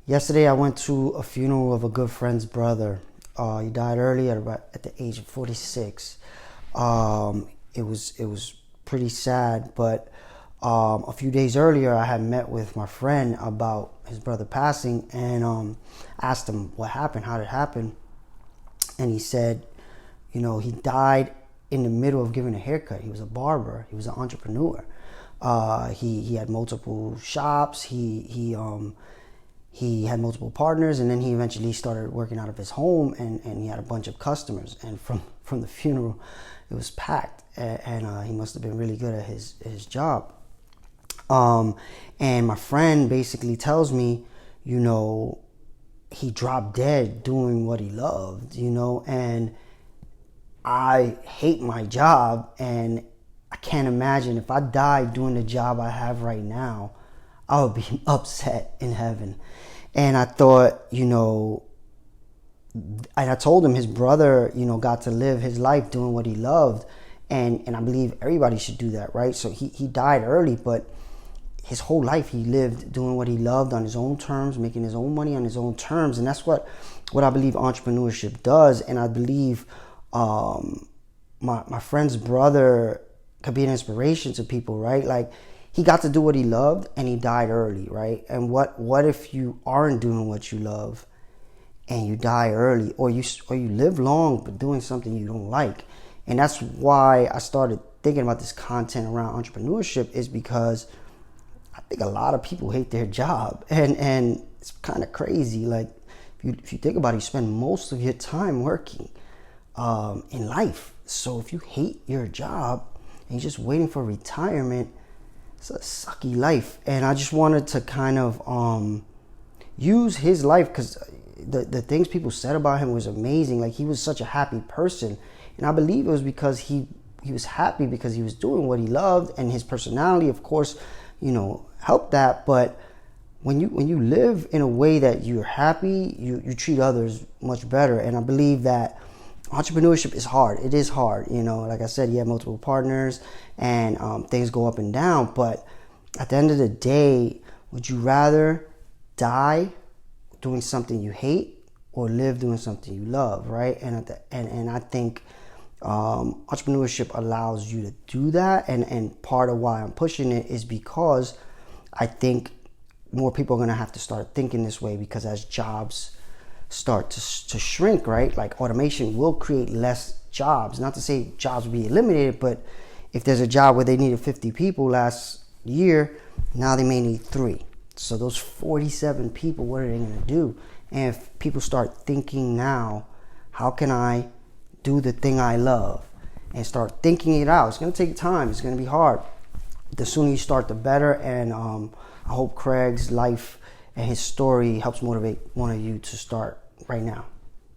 Yesterday, I went to a funeral of a good friend's brother. He died early at the age of 46. It was pretty sad, but a few days earlier, I had met with my friend about his brother passing, and asked him what happened, how did it happen, and he said, he died in the middle of giving a haircut. He was a barber. He was an entrepreneur. He had multiple shops. He had multiple partners, and then he eventually started working out of his home, and he had a bunch of customers. And from the funeral, it was packed, and he must have been really good at his job. And my friend basically tells me, he dropped dead doing what he loved, and I hate my job, and I can't imagine if I died doing the job I have right now, I would be upset in heaven. And I thought, and I told him his brother, got to live his life doing what he loved. And I believe everybody should do that, right? So he died early, but his whole life he lived doing what he loved on his own terms, making his own money on his own terms. And that's what I believe entrepreneurship does. And I believe my friend's brother could be an inspiration to people, right? Like, he got to do what he loved, and he died early, right? And what if you aren't doing what you love and you die early, or you live long but doing something you don't like? And that's why I started thinking about this content around entrepreneurship, is because I think a lot of people hate their job, and it's kind of crazy. Like, if you think about it, you spend most of your time working in life. So if you hate your job and you're just waiting for retirement, it's a sucky life. And I just wanted to kind of use his life, because the things people said about him was amazing. Like, he was such a happy person, and I believe it was because he was happy because he was doing what he loved, and his personality, of course, helped that. But when you live in a way that you're happy, you treat others much better. And I believe that entrepreneurship is hard. It is hard. Like I said, you have multiple partners, and things go up and down. But at the end of the day, would you rather die doing something you hate or live doing something you love, right? And I think entrepreneurship allows you to do that. And part of why I'm pushing it is because I think more people are going to have to start thinking this way, because as jobs start to shrink, right? Like, automation will create less jobs. Not to say jobs will be eliminated, but if there's a job where they needed 50 people last year, now they may need 3. So those 47 people, what are they going to do? And if people start thinking now, how can I do the thing I love, and start thinking it out? It's going to take time. It's going to be hard. The sooner you start, the better. And I hope Craig's life and his story helps motivate one of you to start right now.